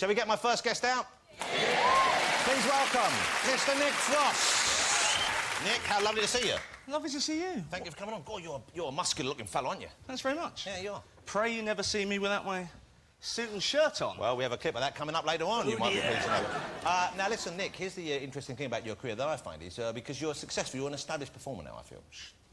Shall we get my first guest out? Please welcome Mr. Nick Frost. Nick, how lovely to see you. Lovely to see you. Thank you for coming on. God, you're a muscular-looking fellow, aren't you? Thanks very much. Yeah, you are. Pray you never see me without my suit and shirt on. Well, we have a clip of that coming up later on. Ooh, You might yeah. be pleased to know. Now, listen, Nick, here's the interesting thing about your career that I find is because you're successful, you're an established performer now, I feel.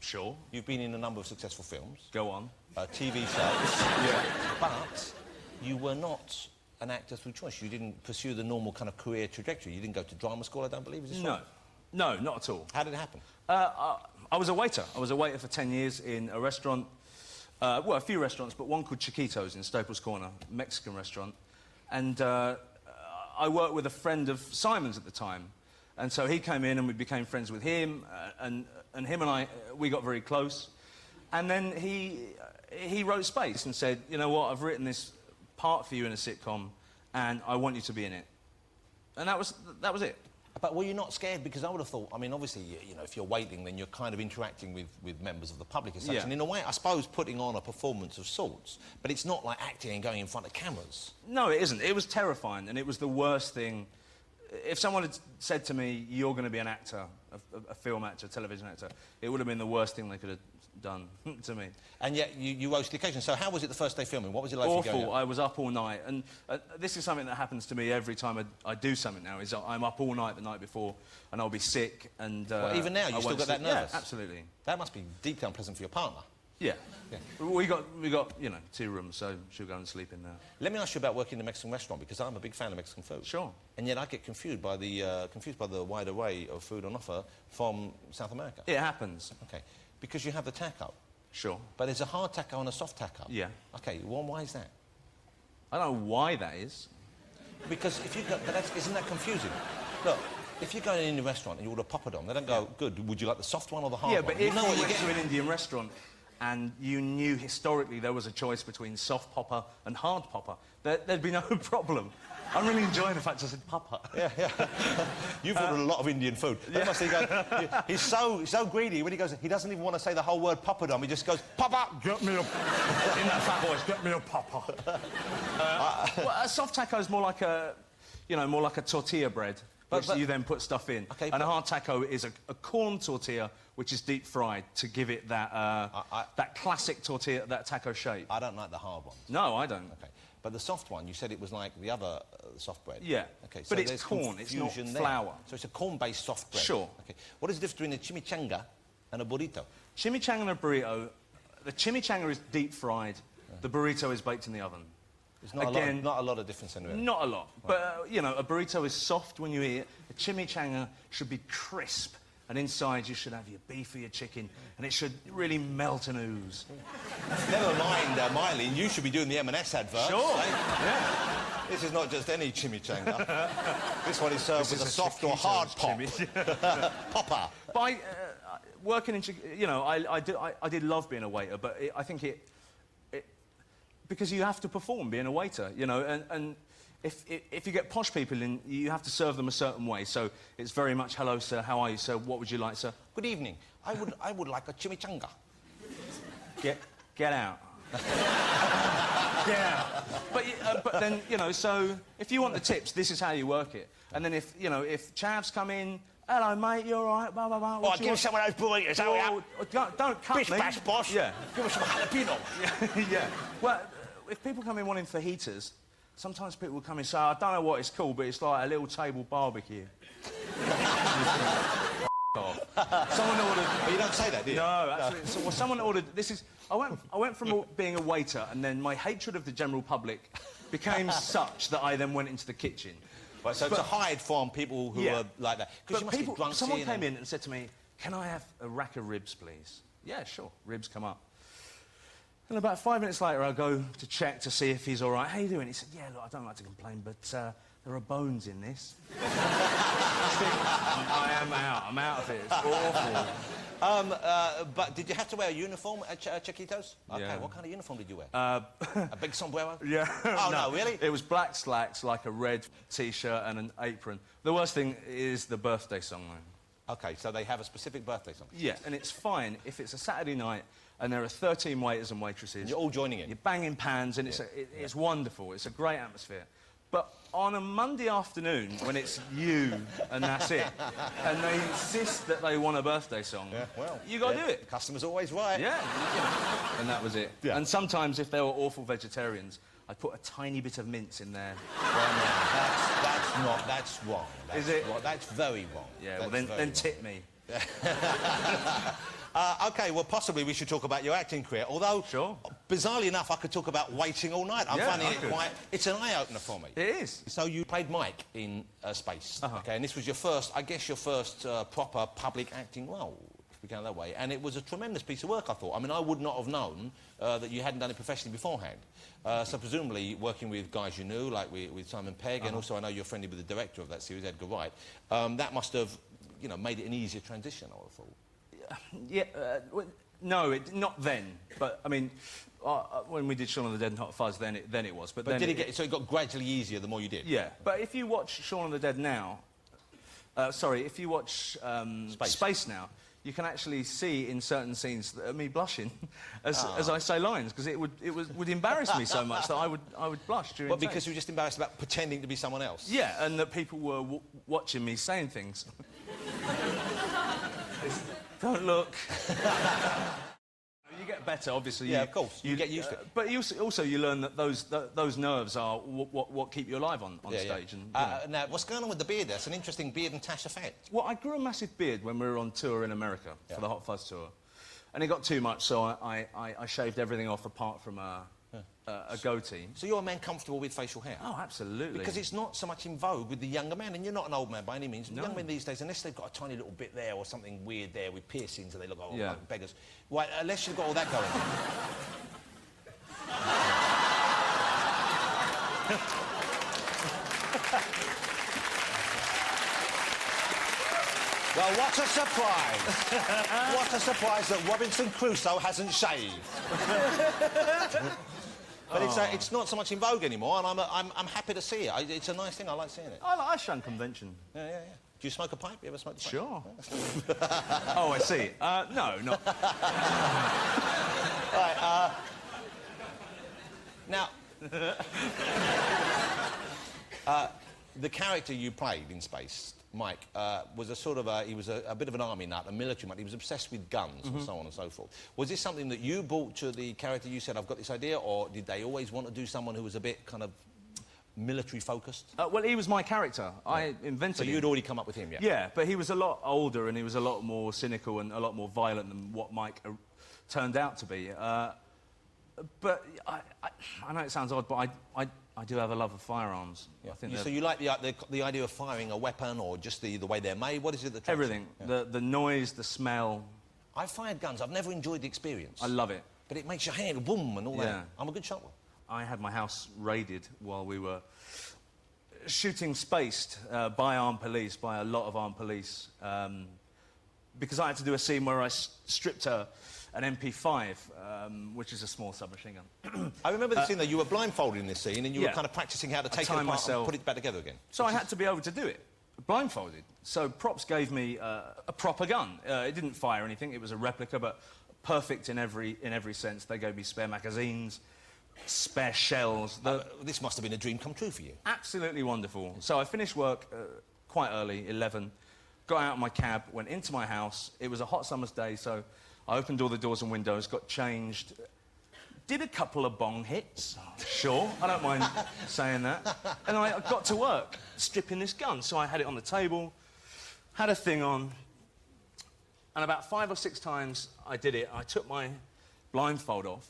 Sure. You've been in a number of successful films. Go on. TV shows. Yeah. But you were not an actor through choice. You didn't pursue the normal kind of career trajectory. You didn't go to drama school, I don't believe. Is this right? No, not at all. How did it happen? I was a waiter. I was a waiter for 10 years in a restaurant. Well, a few restaurants, but one called Chiquitos in Staples Corner, a Mexican restaurant. And I worked with a friend of Simon's at the time. And so he came in and we became friends with him. And him and I, we got very close. And then he wrote Space and said, you know what, I've written this part for you in a sitcom and I want you to be in it. And that was it. But were you not scared? Because I would have thought, I mean, obviously, you know, if you're waiting, then you're kind of interacting with members of the public as such. Yeah. And in a way, I suppose, putting on a performance of sorts. But it's not like acting and going in front of cameras. No, it isn't. It was terrifying and it was the worst thing. If someone had said to me, you're going to be an actor, a film actor, a television actor, it would have been the worst thing they could have done to me. And yet, you rose to the occasion. So how was it the first day filming? What was it like for you going Awful. out? I was up all night. And this is something that happens to me every time I do something now, is I'm up all night the night before and I'll be sick and... Well, even now, you still got that nervous? Yeah, absolutely. That must be deeply unpleasant for your partner. Yeah. We got, you know, 2 rooms, so she'll go and sleep in there. Let me ask you about working in a Mexican restaurant, because I'm a big fan of Mexican food. Sure. And yet I get confused by the wide array of food on offer from South America. It happens. Okay. Because you have the taco. Sure. But there's a hard taco and a soft taco. Yeah. Okay, well, why is that? I don't know why that is. Because if you go... But isn't that confusing? Look, if you go in a restaurant and you order papadom, they don't go, good, would you like the soft one or the hard one? Yeah, but if you went to an Indian restaurant and you knew historically there was a choice between soft popper and hard popper, there'd be no problem. I'm really enjoying the fact I said popper. Yeah. You've ordered a lot of Indian food. That must he go, he's so greedy when he goes, he doesn't even want to say the whole word papadom, he just goes, papa! Get me a... in that fat voice, get me a popper. Well, a soft taco is more like a, you know, more like a tortilla bread, which you then put stuff in. Okay, and a hard taco is a corn tortilla, which is deep fried to give it that that classic tortilla, that taco shape. I don't like the hard ones. No, I don't. Okay. But the soft one, you said it was like the other soft bread. Yeah. Okay, so but it's corn, it's not flour. So it's a corn-based soft bread. Sure. Okay. What is the difference between a chimichanga and a burrito? Chimichanga and a burrito, the chimichanga is deep fried, the burrito is baked in the oven. There's not a lot of difference anyway. Not a lot. Right. But, you know, a burrito is soft when you eat it. A chimichanga should be crisp. And inside you should have your beef or your chicken, and it should really melt and ooze. Never mind, Miley, you should be doing the M&S advert. Sure, yeah. This is not just any chimichanga. This one is served with a soft or hard pop. Popper. By working in, you know, I did love being a waiter, but I think it because you have to perform being a waiter, you know, and if you get posh people in, you have to serve them a certain way. So it's very much, hello, sir, how are you, sir? What would you like, sir? Good evening. I would like a chimichanga. Get out. Get out. But then, you know, so if you want the tips, this is how you work it. And then if, you know, if chavs come in, hello, mate, you all right? Blah, blah, blah. Oh, give me some of those burritos, hurry up. Don't cut Bish me. bash, boss. Yeah. Give me some jalapeno. Yeah. Well, if people come in wanting fajitas, sometimes people will come and say, I don't know what it's called, but it's like a little table barbecue. Someone ordered... Oh, you don't say that, do you? No, absolutely. So, well, someone ordered... This is... I went from being a waiter, and then my hatred of the general public became such that I then went into the kitchen. Right, so to hide from people who are like that. Because you must be drunk. Someone came in and said to me, can I have a rack of ribs, please? Yeah, sure. Ribs come up. And about 5 minutes later, I go to check to see if he's all right. How you doing? He said, yeah, look, I don't like to complain, but there are bones in this. I am out. I'm out of it. It's awful. But did you have to wear a uniform at Chiquitos? Okay, Yeah. What kind of uniform did you wear? A big sombrero? Yeah. Oh, no, really? It was black slacks, like a red T-shirt and an apron. The worst thing is the birthday song, though. Okay, so they have a specific birthday song? Yeah, and it's fine if it's a Saturday night and there are 13 waiters and waitresses. And you're all joining in? You're banging pans, and it's wonderful. It's a great atmosphere. But on a Monday afternoon, when it's you and that's it, and they insist that they want a birthday song, you got to do it. The customer's always right. Yeah, you know, and that was it. Yeah. And sometimes, if they were awful vegetarians, I'd put a tiny bit of mince in there. That's wrong. Is it? That's very wrong. Yeah, well, then tip me. OK, well, possibly we should talk about your acting career, although, Sure. bizarrely enough, I could talk about waiting all night. I'm finding it quite... It's an eye-opener for me. It is. So you played Mike in Space, OK, and this was your first proper public acting role, if we go that way, and it was a tremendous piece of work, I thought. I mean, I would not have known that you hadn't done it professionally beforehand. So presumably working with guys you knew, like with Simon Pegg, and also I know you're friendly with the director of that series, Edgar Wright, that must have, you know, made it an easier transition, I would have thought. Yeah, no, not then. But I mean, when we did Shaun of the Dead and Hot Fuzz, then it was. But then did it get so it got gradually easier the more you did? Yeah, but if you watch Shaun of the Dead now, if you watch Space now, you can actually see in certain scenes me blushing as I say lines, because it would embarrass me so much that I would blush during. Well, because you were just embarrassed about pretending to be someone else. Yeah, and that people were watching me saying things. Don't look. You get better, obviously. Yeah, of course. You get used to it. But you also you learn that those nerves are what keep you alive on stage. Yeah. And, now, what's going on with the beard? That's an interesting beard and tash effect. Well, I grew a massive beard when we were on tour in America for the Hot Fuzz tour, and it got too much, so I shaved everything off apart from a goatee. So you're a man comfortable with facial hair? Oh, absolutely. Because it's not so much in vogue with the younger man, and you're not an old man by any means. No. Young men these days, unless they've got a tiny little bit there or something weird there with piercings and they look like beggars. Well, unless you've got all that going on. Well, what a surprise! What a surprise that Robinson Crusoe hasn't shaved. But it's not so much in vogue anymore, and I'm happy to see it. It's a nice thing. I like seeing it. I shun convention. Yeah. Do you smoke a pipe? You ever smoked a pipe? Sure. Oh, I see. No, not. Right. Now, the character you played in Space, Mike, was he was a bit of an army nut, a military nut. He was obsessed with guns and so on and so forth. Was this something that you brought to the character? You said, I've got this idea, or did they always want to do someone who was a bit kind of military focused? Well, he was my character. I invented him. So you'd already come up with him, yeah? Yeah, but he was a lot older and he was a lot more cynical and a lot more violent than what Mike turned out to be. But I know it sounds odd, but I do have a love of firearms. Yeah. I think so you like the idea of firing a weapon, or just the way they're made? What is it that... Everything. Yeah. The noise, the smell. I fired guns. I've never enjoyed the experience. I love it. But it makes your hand boom and all that. I'm a good shot. I had my house raided while we were shooting Spaced by armed police, by a lot of armed police, because I had to do a scene where I stripped an MP5, which is a small submachine gun. I remember the scene that you were blindfolded in this scene and you were kind of practising how to take it apart and put it back together again. So I had to be able to do it, blindfolded. So props gave me a proper gun. It didn't fire anything, it was a replica, but perfect in every sense. They gave me spare magazines, spare shells. This must have been a dream come true for you. Absolutely wonderful. So I finished work quite early, 11, got out of my cab, went into my house. It was a hot summer's day, so I opened all the doors and windows, got changed, did a couple of bong hits, sure, I don't mind saying that. And I got to work stripping this gun. So I had it on the table, had a thing on, and about 5 or 6 times I did it. I took my blindfold off,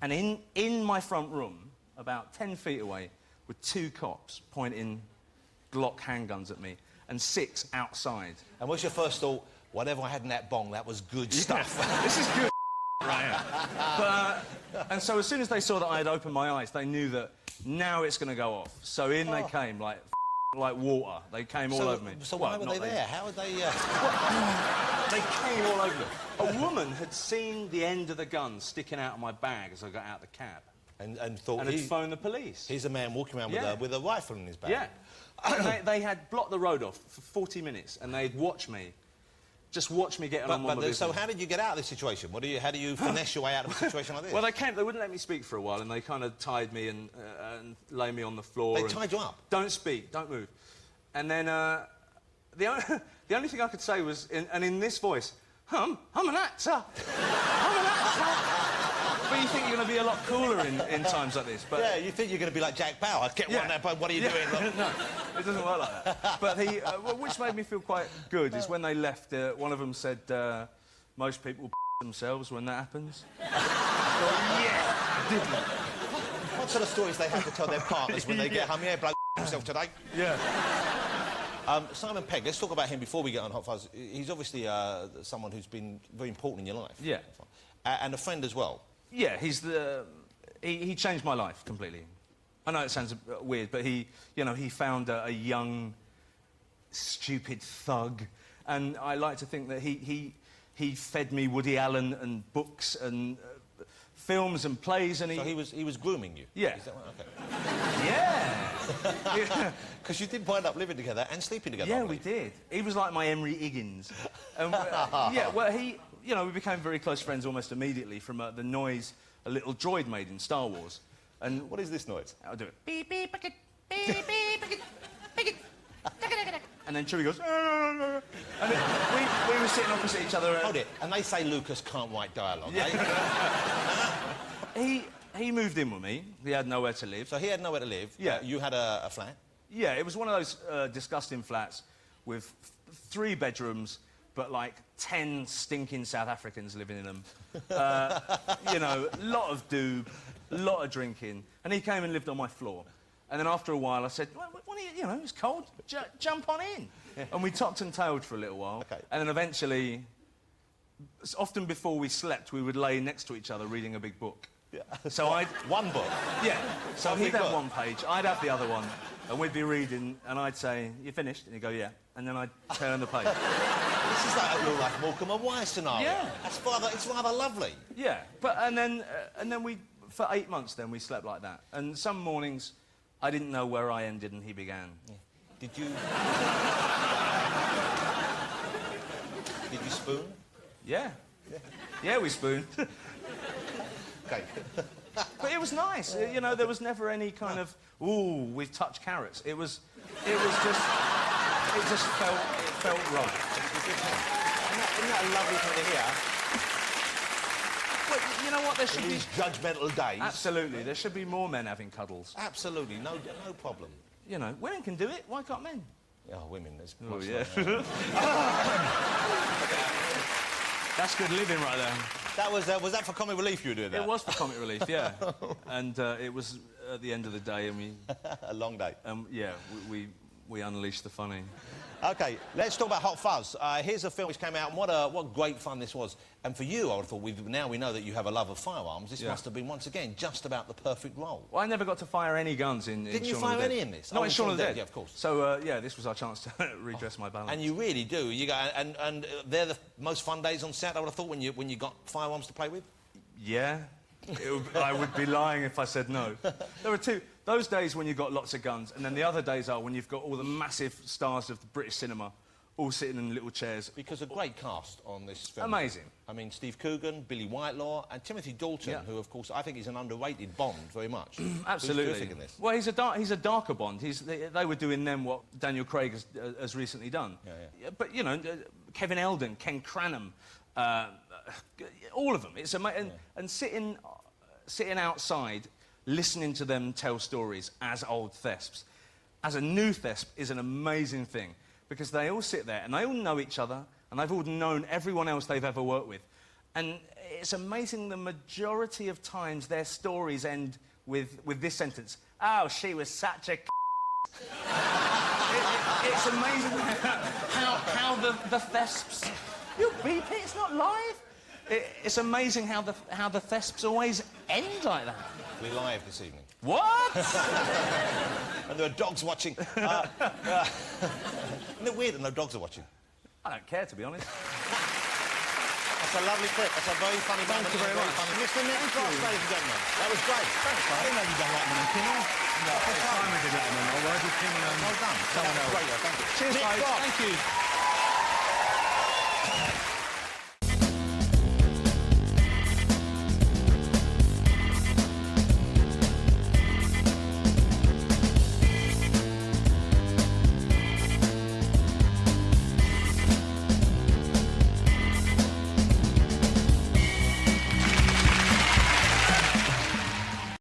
and in my front room, about 10 feet away, were 2 cops pointing Glock handguns at me, and 6 outside. And what's your first thought? Whatever I had in that bong, that was good stuff. This is good, right? But, and so as soon as they saw that I had opened my eyes, they knew that now it's going to go off. So in they came, like water. They came all over me. So why were they there? How would they... They came all over me. A woman had seen the end of the gun sticking out of my bag as I got out of the cab. And thought... And had phoned the police. Here's a man walking around with a rifle in his bag. Yeah. And they had blocked the road off for 40 minutes, and they'd watched me just watch me get on with my business. So how did you get out of this situation? How do you finesse your way out of a situation like this? Well, they wouldn't let me speak for a while, and they kind of tied me and lay me on the floor. They tied you up? Don't speak, don't move. And then the only thing I could say was, in this voice, I'm an actor. I'm an actor. But you think you're going to be a lot cooler in times like this. But yeah, you think you're going to be like Jack Bauer. Get one there, what are you doing? Look. No, it doesn't work like that. But which made me feel quite good is when they left, one of them said, most people themselves when that happens. Yeah, didn't. What sort of stories they have to tell their partners when they get home? Yeah, bloke himself today. Yeah. Simon Pegg, let's talk about him before we get on Hot Fuzz. He's obviously someone who's been very important in your life. Yeah. And a friend as well. Yeah, he changed my life completely. I know it sounds weird, but he found a young, stupid thug, and I like to think that he fed me Woody Allen and books and films and plays, and So he was grooming you? Yeah. Is that right? Okay. Yeah. Because you did wind up living together and sleeping together. Yeah, we did. He was like my Emery Higgins. Yeah, well, we became very close friends almost immediately from the noise a little droid made in Star Wars. And what is this noise? I'll do it. Beep, beep, beep, beep, beep, beep, beep. And then Chewie goes, and we were sitting opposite each other. Hold it. And they say Lucas can't write dialogue, He moved in with me. He had nowhere to live. So he had nowhere to live. Yeah. You had a flat? Yeah, it was one of those disgusting flats with 3 bedrooms, but like 10 stinking South Africans living in them. A lot of doob, a lot of drinking. And he came and lived on my floor. And then after a while, I said, well, it's cold, jump on in. And we topped and tailed for a little while. Okay. And then eventually, often before we slept, we would lay next to each other reading a big book. Yeah. So One book? Yeah. So One he'd big have book? one page, I'd have the other one, and we'd be reading, and I'd say, you finished? And he'd go, yeah. And then I'd turn the page. This is like a real life Morecambe and Wise scenario. Yeah. It's rather lovely. Yeah. And then we, for 8 months then, we slept like that. And some mornings, I didn't know where I ended and he began. Yeah. Did you spoon? Yeah. Yeah, we spooned. Okay. But it was nice. There was never any kind of, ooh, we've touched carrots. It just felt right. Isn't that a lovely thing to hear? But you know what? There should In be these judgmental days. Absolutely. There should be more men having cuddles. Absolutely, no problem. Women can do it. Why can't men? Oh, women, there's Oh, much yeah. like That's good living right there. that. Was that for comic relief you were doing that? It was for comic relief, yeah. And it was at the end of the day, and we... A long day. Yeah, we unleashed the funny. OK, let's talk about Hot Fuzz. Here's a film which came out, and what great fun this was. And for you, I would have thought, now we know that you have a love of firearms, this must have been, once again, just about the perfect role. Well, I never got to fire any guns in Didn't you Shaun of fire the Dead. any in this? No, in Shaun of the Dead. Yeah, of course. So, yeah, this was our chance to redress my balance. And you really do. You go, and they're the most fun days on set, I would have thought, when you got firearms to play with? Yeah. I would be lying if I said no. There are 2. Those days when you've got lots of guns, and then the other days are when you've got all the massive stars of the British cinema all sitting in little chairs. Because a great cast on this film. Amazing. I mean, Steve Coogan, Billy Whitelaw, and Timothy Dalton, who, of course, I think is an underrated Bond very much. Absolutely. Who's terrific in this? Well, he's a darker Bond. They were doing then what Daniel Craig has recently done. Yeah. But, Kevin Eldon, Ken Cranham, all of them. It's and sitting outside, listening to them tell stories as old thesps, as a new thesp is an amazing thing. Because they all sit there and they all know each other and they've all known everyone else they've ever worked with. And it's amazing the majority of times their stories end with this sentence. Oh, she was such a It's amazing how the thesps... You beep it, it's not live. It's amazing how the thesps always end like that. We're live this evening. What? And there are dogs watching. Isn't it weird that no dogs are watching? I don't care, to be honest. That's a lovely clip. That's a very funny moment. Thank you very much. Mr. Nick Frost, ladies and gentlemen. That was great. Thanks, man. I didn't know you'd done Letterman and Kimmel. No, Simon did Letterman. I did Kimmel. Well done. Someone else. Great, thank you. Cheers, Nick guys. Frost. Thank you.